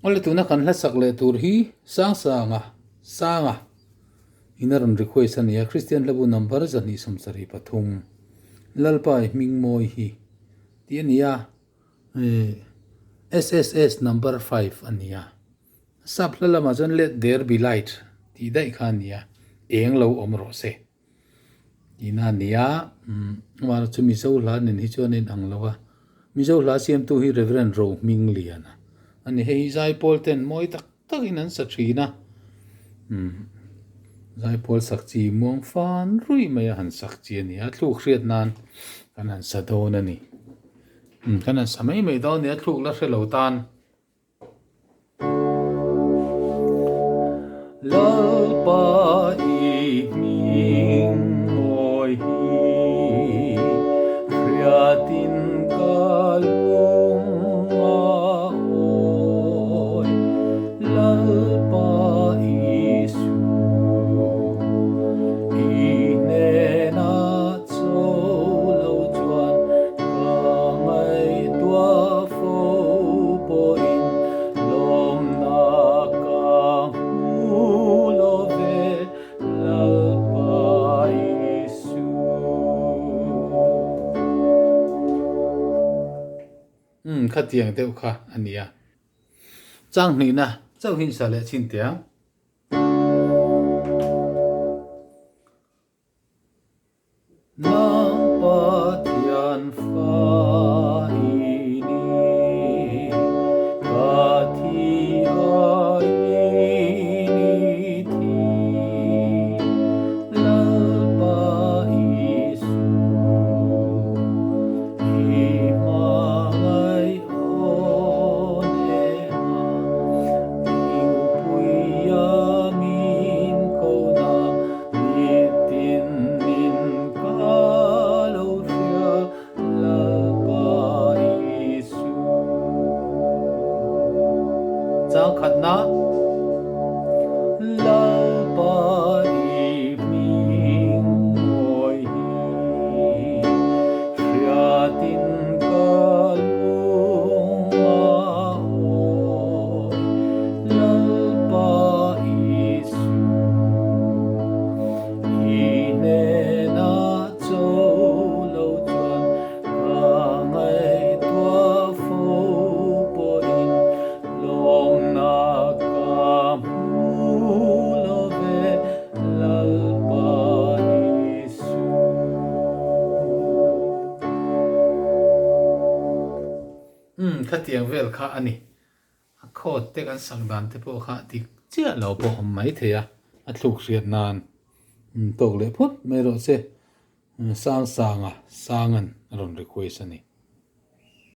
ole tuna kan hla sak le tur hi sanga inaron request ania Christian labu number zani somsari pathum lalpai mingmoi hi ti ania SSS number 5 ania saplala mazon let there be light ti dai khania eng lo omro se ina nia mar chu mi zo la nin hi chonin anglawa mi zo la siam tu hi reverend ro mingliana ani hei zai polten moi tak in an sathina zai pol sakchi muang fan rui mai han sakchi ani a thluk hriat nan kan han sadon ani kan an samai mai dawn ni a thluk la hrelo tan lalpa i ming moi hi hriatin kalung oi lalpa isu inena cholo chuan ka mai tua fo po in lom na ka lo ve lalpa isu khát tiếng tiêu kha ania chang ni na chau hin sa le chin tiang nang pathian fa ini ka thi ai ni thi lalpa isu imangai one iu puya min ko na litin min ka lo fia lalpa isu chao khat na lalpa i ming moi hi hriatin kalung oi lalpa isu inena cholo chuan ka ngai tua fo po in lom na ka lo ve lalpa isu khát tiếng vel kha ani a khot te kan sang dan te po kha ti chia lo po mai the a thluk riat nan tok le phut me ro se sangan ron request ani